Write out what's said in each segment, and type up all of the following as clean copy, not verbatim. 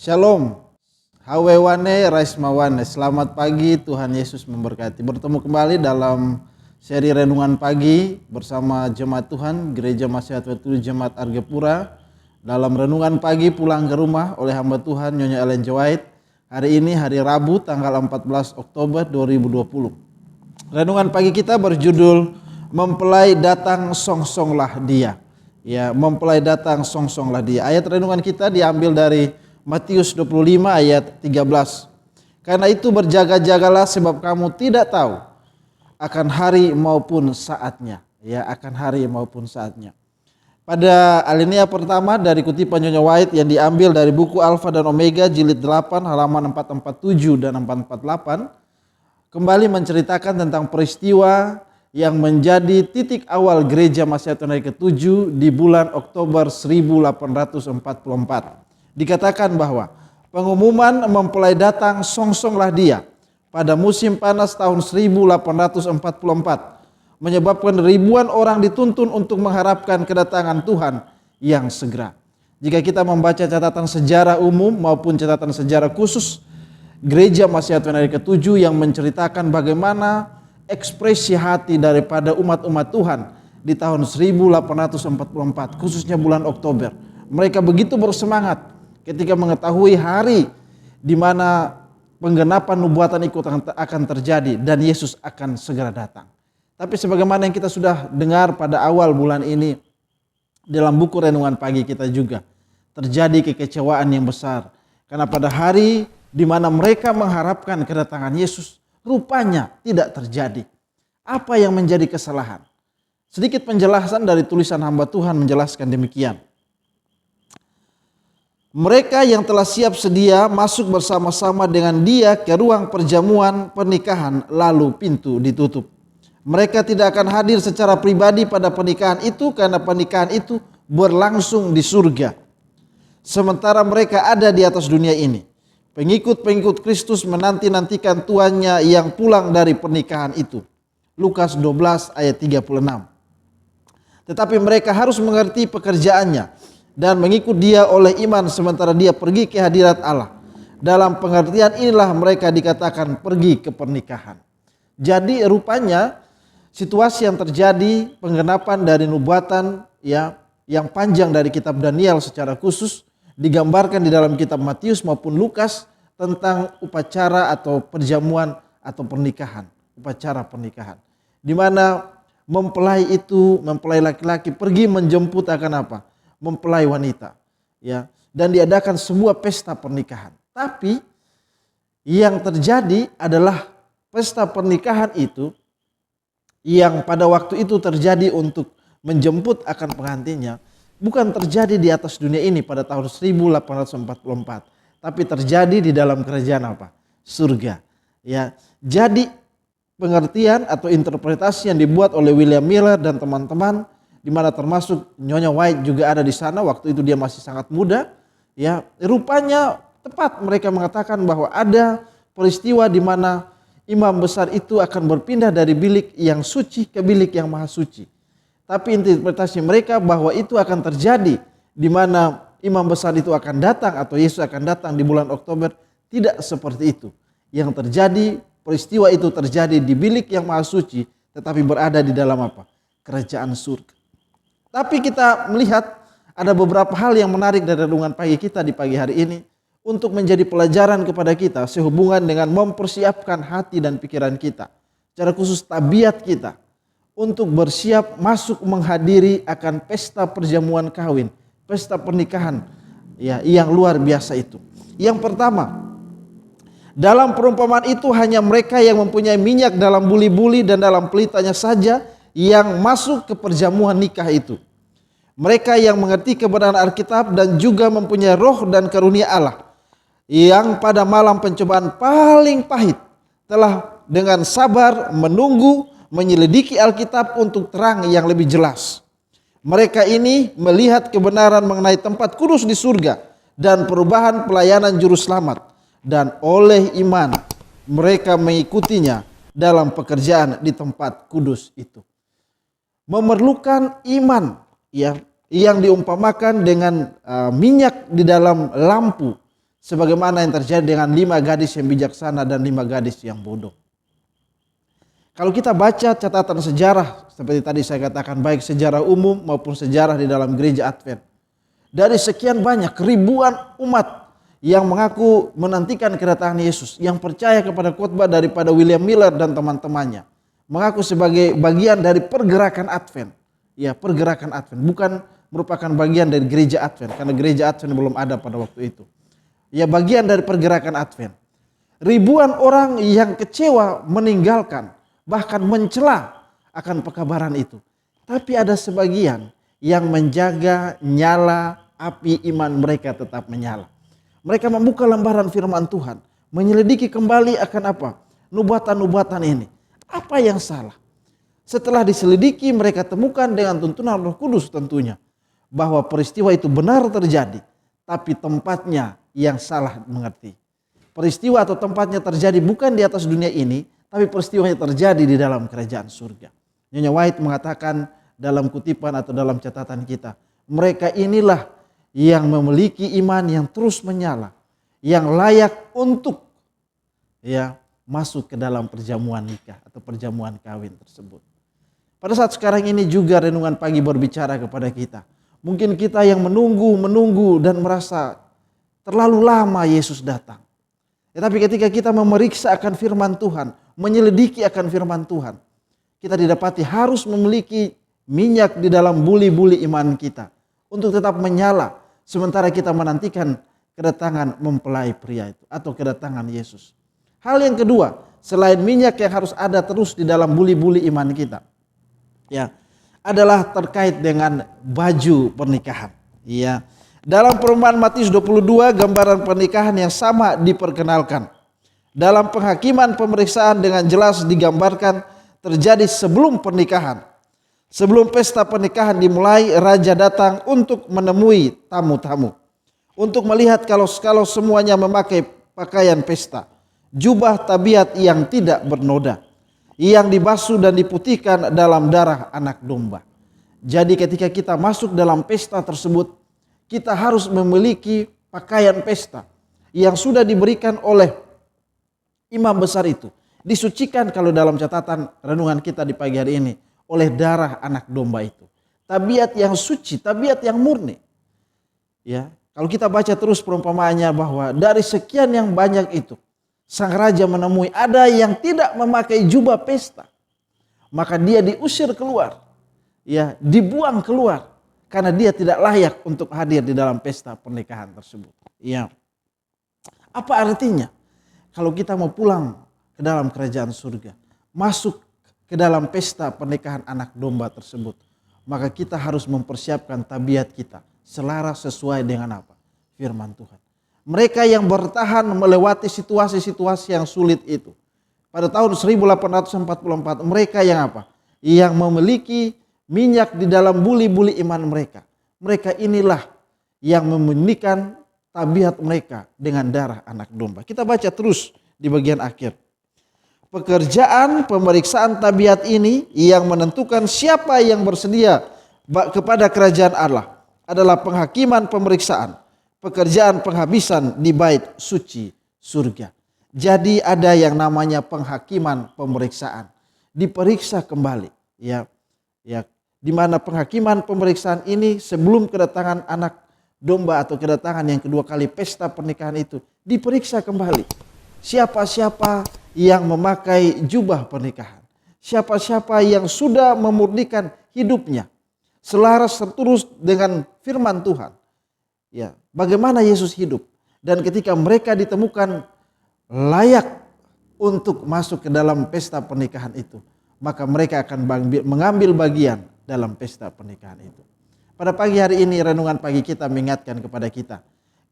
Shalom, Hawewane Raismawane, selamat pagi, Tuhan Yesus memberkati. Bertemu kembali dalam seri Renungan Pagi bersama Jemaat Tuhan, Gereja Masihat Wetu Jemaat Argapura. Dalam Renungan Pagi pulang ke rumah oleh hamba Tuhan Nyonya Ellen G. White. Hari ini hari Rabu tanggal 14 Oktober 2020. Renungan pagi kita berjudul Mempelai datang songsonglah dia. Ya, mempelai datang songsonglah dia. Ayat renungan kita diambil dari Matius 25 ayat 13. Karena itu berjaga-jagalah sebab kamu tidak tahu akan hari maupun saatnya. Ya, akan hari maupun saatnya. Pada alinea pertama dari kutipan Nyonya White yang diambil dari buku Alfa dan Omega jilid 8 halaman 447 dan 448 kembali menceritakan tentang peristiwa yang menjadi titik awal Gereja Masihat Tuhan ke-7 di bulan Oktober 1844. Dikatakan bahwa pengumuman mempelai datang songsonglah dia pada musim panas tahun 1844 menyebabkan ribuan orang dituntun untuk mengharapkan kedatangan Tuhan yang segera. Jika kita membaca catatan sejarah umum maupun catatan sejarah khusus Gereja Masihat Tuhan ke-7 yang menceritakan bagaimana ekspresi hati daripada umat-umat Tuhan di tahun 1844 khususnya bulan Oktober. Mereka begitu bersemangat ketika mengetahui hari di mana penggenapan nubuatan itu akan terjadi dan Yesus akan segera datang. Tapi sebagaimana yang kita sudah dengar pada awal bulan ini dalam buku renungan pagi kita juga terjadi kekecewaan yang besar karena pada hari di mana mereka mengharapkan kedatangan Yesus rupanya tidak terjadi. Apa yang menjadi kesalahan? Sedikit penjelasan dari tulisan hamba Tuhan menjelaskan demikian. Mereka yang telah siap sedia masuk bersama-sama dengan dia ke ruang perjamuan pernikahan lalu pintu ditutup. Mereka tidak akan hadir secara pribadi pada pernikahan itu karena pernikahan itu berlangsung di surga. Sementara mereka ada di atas dunia ini. Pengikut-pengikut Kristus menanti-nantikan tuannya yang pulang dari pernikahan itu. Lukas 12 ayat 36. Tetapi mereka harus mengerti pekerjaannya dan mengikut dia oleh iman sementara dia pergi ke hadirat Allah. Dalam pengertian inilah mereka dikatakan pergi ke pernikahan. Jadi rupanya situasi yang terjadi penggenapan dari nubuatan yang panjang dari kitab Daniel secara khusus digambarkan di dalam kitab Matius maupun Lukas tentang upacara atau perjamuan atau pernikahan, upacara pernikahan. Di mana mempelai laki-laki pergi menjemput akan apa? Mempelai wanita, ya, dan diadakan sebuah pesta pernikahan. Tapi yang terjadi adalah pesta pernikahan itu yang pada waktu itu terjadi untuk menjemput akan pengantinnya bukan terjadi di atas dunia ini pada tahun 1844, tapi terjadi di dalam kerajaan apa? Surga. Ya, jadi pengertian atau interpretasi yang dibuat oleh William Miller dan teman-teman di mana termasuk Nyonya White juga ada di sana waktu itu dia masih sangat muda, ya, rupanya tepat mereka mengatakan bahwa ada peristiwa di mana imam besar itu akan berpindah dari bilik yang suci ke bilik yang maha suci. Tapi interpretasi mereka bahwa itu akan terjadi di mana imam besar itu akan datang atau Yesus akan datang di bulan Oktober, tidak seperti itu. Yang terjadi, peristiwa itu terjadi di bilik yang maha suci tetapi berada di dalam apa? Kerajaan surga. Tapi kita melihat ada beberapa hal yang menarik dari renungan pagi kita di pagi hari ini untuk menjadi pelajaran kepada kita sehubungan dengan mempersiapkan hati dan pikiran kita, secara khusus tabiat kita untuk bersiap masuk menghadiri akan pesta perjamuan kawin, pesta pernikahan, ya, yang luar biasa itu. Yang pertama, dalam perumpamaan itu hanya mereka yang mempunyai minyak dalam buli-buli dan dalam pelitanya saja yang masuk ke perjamuan nikah itu. Mereka yang mengerti kebenaran Alkitab dan juga mempunyai roh dan karunia Allah, yang pada malam pencobaan paling pahit telah dengan sabar menunggu menyelidiki Alkitab untuk terang yang lebih jelas. Mereka ini melihat kebenaran mengenai tempat kudus di surga dan perubahan pelayanan juru selamat, dan oleh iman mereka mengikutinya dalam pekerjaan di tempat kudus itu. Memerlukan iman, ya, yang diumpamakan dengan minyak di dalam lampu Sebagaimana yang terjadi dengan 5 gadis yang bijaksana dan 5 gadis yang bodoh. Kalau kita baca catatan sejarah, seperti tadi saya katakan, baik sejarah umum maupun sejarah di dalam gereja Advent. Dari sekian banyak ribuan umat yang mengaku menantikan kedatangan Yesus, yang percaya kepada khotbah daripada William Miller dan teman-temannya, mengaku sebagai bagian dari pergerakan Advent. Ya, pergerakan Advent, bukan merupakan bagian dari gereja Advent, karena gereja Advent belum ada pada waktu itu. Ya, bagian dari pergerakan Advent. Ribuan orang yang kecewa meninggalkan, bahkan mencela akan pekabaran itu. Tapi ada sebagian yang menjaga nyala api iman mereka tetap menyala. Mereka membuka lembaran firman Tuhan, menyelidiki kembali akan apa? Nubuatan-nubuatan ini. Apa yang salah? Setelah diselidiki, mereka temukan dengan tuntunan Roh Kudus tentunya, bahwa peristiwa itu benar terjadi, tapi tempatnya yang salah mengerti. Peristiwa atau tempatnya terjadi bukan di atas dunia ini, tapi peristiwanya terjadi di dalam kerajaan surga. Nyonya White mengatakan dalam kutipan atau dalam catatan kita, mereka inilah yang memiliki iman yang terus menyala, yang layak untuk masuk ke dalam perjamuan nikah atau perjamuan kawin tersebut. Pada saat sekarang ini juga renungan pagi berbicara kepada kita. Mungkin kita yang menunggu dan merasa terlalu lama Yesus datang. Tetapi ketika kita memeriksa akan firman Tuhan, menyelidiki akan firman Tuhan, kita didapati harus memiliki minyak di dalam buli-buli iman kita untuk tetap menyala sementara kita menantikan kedatangan mempelai pria itu atau kedatangan Yesus. Hal yang kedua, selain minyak yang harus ada terus di dalam buli-buli iman kita, ya, adalah terkait dengan baju pernikahan. Ya. Dalam perumpamaan Matius 22, gambaran pernikahan yang sama diperkenalkan. Dalam penghakiman pemeriksaan dengan jelas digambarkan terjadi sebelum pernikahan. Sebelum pesta pernikahan dimulai, raja datang untuk menemui tamu-tamu, untuk melihat kalau semuanya memakai pakaian pesta, jubah tabiat yang tidak bernoda, yang dibasuh dan diputihkan dalam darah anak domba. Jadi ketika kita masuk dalam pesta tersebut, kita harus memiliki pakaian pesta yang sudah diberikan oleh imam besar itu. Disucikan kalau dalam catatan renungan kita di pagi hari ini oleh darah anak domba itu. Tabiat yang suci, tabiat yang murni. Ya, kalau kita baca terus perumpamaannya bahwa dari sekian yang banyak itu, sang raja menemui ada yang tidak memakai jubah pesta, maka dia diusir keluar, ya, dibuang keluar karena dia tidak layak untuk hadir di dalam pesta pernikahan tersebut. Ya, apa artinya? Kalau kita mau pulang ke dalam kerajaan surga, masuk ke dalam pesta pernikahan anak domba tersebut, maka kita harus mempersiapkan tabiat kita selaras sesuai dengan apa? Firman Tuhan. Mereka yang bertahan melewati situasi-situasi yang sulit itu. Pada tahun 1844 mereka yang apa? Yang memiliki minyak di dalam buli-buli iman mereka. Mereka inilah yang memurnikan tabiat mereka dengan darah anak domba. Kita baca terus di bagian akhir. Pekerjaan pemeriksaan tabiat ini yang menentukan siapa yang bersedia kepada kerajaan Allah adalah penghakiman pemeriksaan. Pekerjaan penghabisan di bait suci surga. Jadi ada yang namanya penghakiman pemeriksaan. Diperiksa kembali. Ya, di mana penghakiman pemeriksaan ini sebelum kedatangan anak domba atau kedatangan yang kedua kali pesta pernikahan itu diperiksa kembali. Siapa-siapa yang memakai jubah pernikahan. Siapa-siapa yang sudah memurnikan hidupnya selaras terus dengan firman Tuhan. Ya, bagaimana Yesus hidup, dan ketika mereka ditemukan layak untuk masuk ke dalam pesta pernikahan itu, maka mereka akan mengambil bagian dalam pesta pernikahan itu. Pada pagi hari ini renungan pagi kita mengingatkan kepada kita,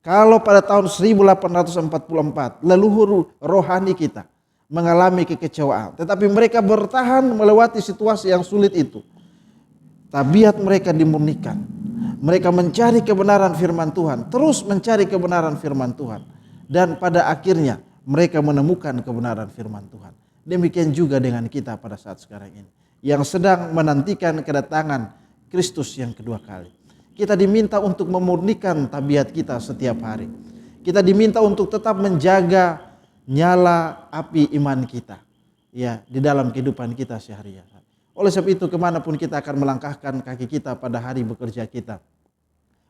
kalau pada tahun 1844 leluhur rohani kita mengalami kekecewaan, tetapi mereka bertahan melewati situasi yang sulit itu, tabiat mereka dimurnikan. Mereka mencari kebenaran firman Tuhan, terus mencari kebenaran firman Tuhan. Dan pada akhirnya mereka menemukan kebenaran firman Tuhan. Demikian juga dengan kita pada saat sekarang ini, yang sedang menantikan kedatangan Kristus yang kedua kali. Kita diminta untuk memurnikan tabiat kita setiap hari. Kita diminta untuk tetap menjaga nyala api iman kita, ya, di dalam kehidupan kita sehari-hari. Oleh sebab itu, kemanapun kita akan melangkahkan kaki kita pada hari bekerja kita,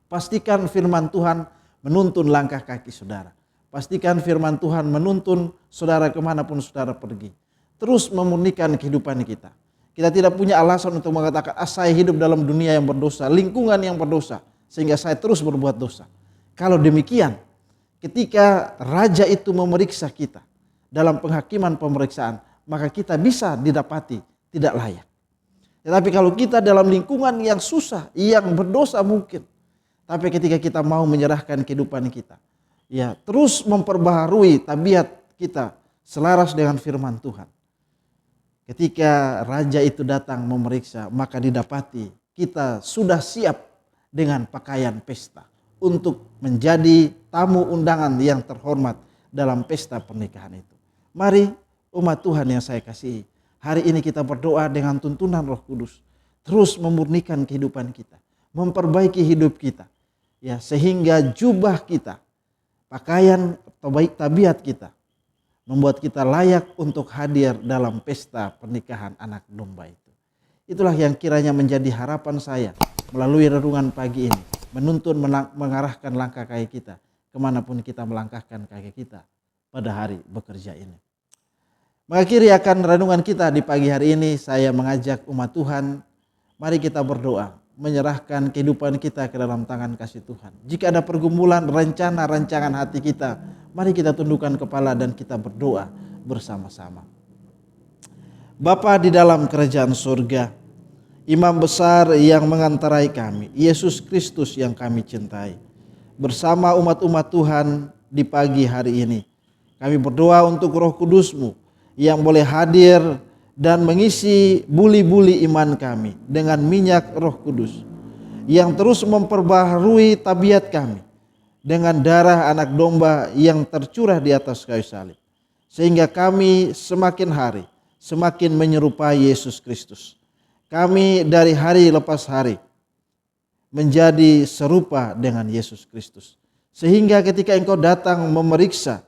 pastikan firman Tuhan menuntun langkah kaki saudara. Pastikan firman Tuhan menuntun saudara kemanapun saudara pergi. Terus memurnikan kehidupan kita. Kita tidak punya alasan untuk mengatakan, saya hidup dalam dunia yang berdosa, lingkungan yang berdosa, sehingga saya terus berbuat dosa. Kalau demikian, ketika raja itu memeriksa kita dalam penghakiman pemeriksaan, maka kita bisa didapati tidak layak. Tetapi kalau kita dalam lingkungan yang susah, yang berdosa mungkin, tapi ketika kita mau menyerahkan kehidupan kita, ya, terus memperbaharui tabiat kita selaras dengan firman Tuhan. Ketika raja itu datang memeriksa, maka didapati kita sudah siap dengan pakaian pesta untuk menjadi tamu undangan yang terhormat dalam pesta pernikahan itu. Mari umat Tuhan yang saya kasihi, hari ini kita berdoa dengan tuntunan Roh Kudus, terus memurnikan kehidupan kita, memperbaiki hidup kita, ya, sehingga jubah kita, pakaian atau baik tabiat kita, membuat kita layak untuk hadir dalam pesta pernikahan anak domba itu. Itulah yang kiranya menjadi harapan saya melalui renungan pagi ini, menuntun mengarahkan langkah kaki kita kemanapun kita melangkahkan kaki kita pada hari bekerja ini. Mengakhiri akan renungan kita di pagi hari ini, saya mengajak umat Tuhan, mari kita berdoa, menyerahkan kehidupan kita ke dalam tangan kasih Tuhan. Jika ada pergumulan, rencana, rancangan hati kita, mari kita tundukkan kepala dan kita berdoa bersama-sama. Bapa di dalam kerajaan surga, Imam besar yang mengantarai kami, Yesus Kristus yang kami cintai, bersama umat-umat Tuhan di pagi hari ini, kami berdoa untuk Roh Kudus-Mu yang boleh hadir dan mengisi buli-buli iman kami dengan minyak Roh Kudus, yang terus memperbaharui tabiat kami dengan darah anak domba yang tercurah di atas kayu salib, sehingga kami semakin hari semakin menyerupai Yesus Kristus. Kami dari hari lepas hari menjadi serupa dengan Yesus Kristus, sehingga ketika Engkau datang memeriksa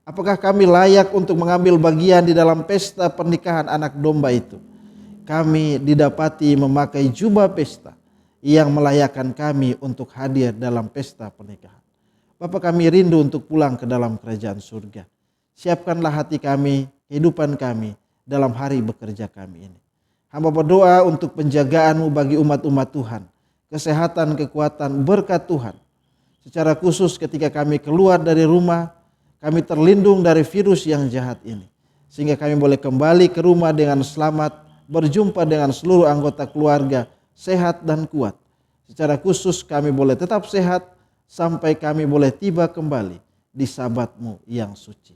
apakah kami layak untuk mengambil bagian di dalam pesta pernikahan anak domba itu, kami didapati memakai jubah pesta yang melayakkan kami untuk hadir dalam pesta pernikahan. Bapa, kami rindu untuk pulang ke dalam kerajaan surga. Siapkanlah hati kami, kehidupan kami dalam hari bekerja kami ini. Hamba berdoa untuk penjagaan-Mu bagi umat-umat Tuhan, kesehatan, kekuatan, berkat Tuhan. Secara khusus ketika kami keluar dari rumah, kami terlindung dari virus yang jahat ini, sehingga kami boleh kembali ke rumah dengan selamat, berjumpa dengan seluruh anggota keluarga sehat dan kuat. Secara khusus kami boleh tetap sehat sampai kami boleh tiba kembali di Sabat-Mu yang suci.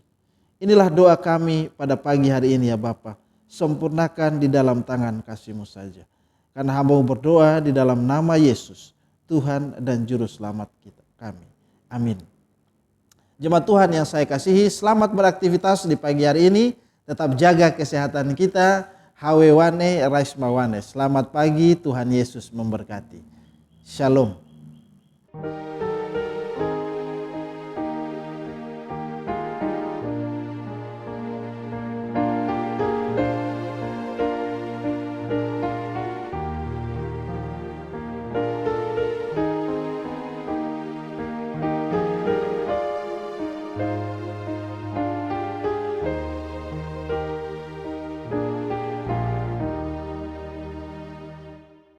Inilah doa kami pada pagi hari ini ya Bapa. Sempurnakan di dalam tangan kasih-Mu saja. Karena hamba-Mu berdoa di dalam nama Yesus, Tuhan dan Juru Selamat kita, kami. Amin. Jemaat Tuhan yang saya kasihi, selamat beraktivitas di pagi hari ini. Tetap jaga kesehatan kita. Hawe wane, raisma wane. Selamat pagi, Tuhan Yesus memberkati. Shalom.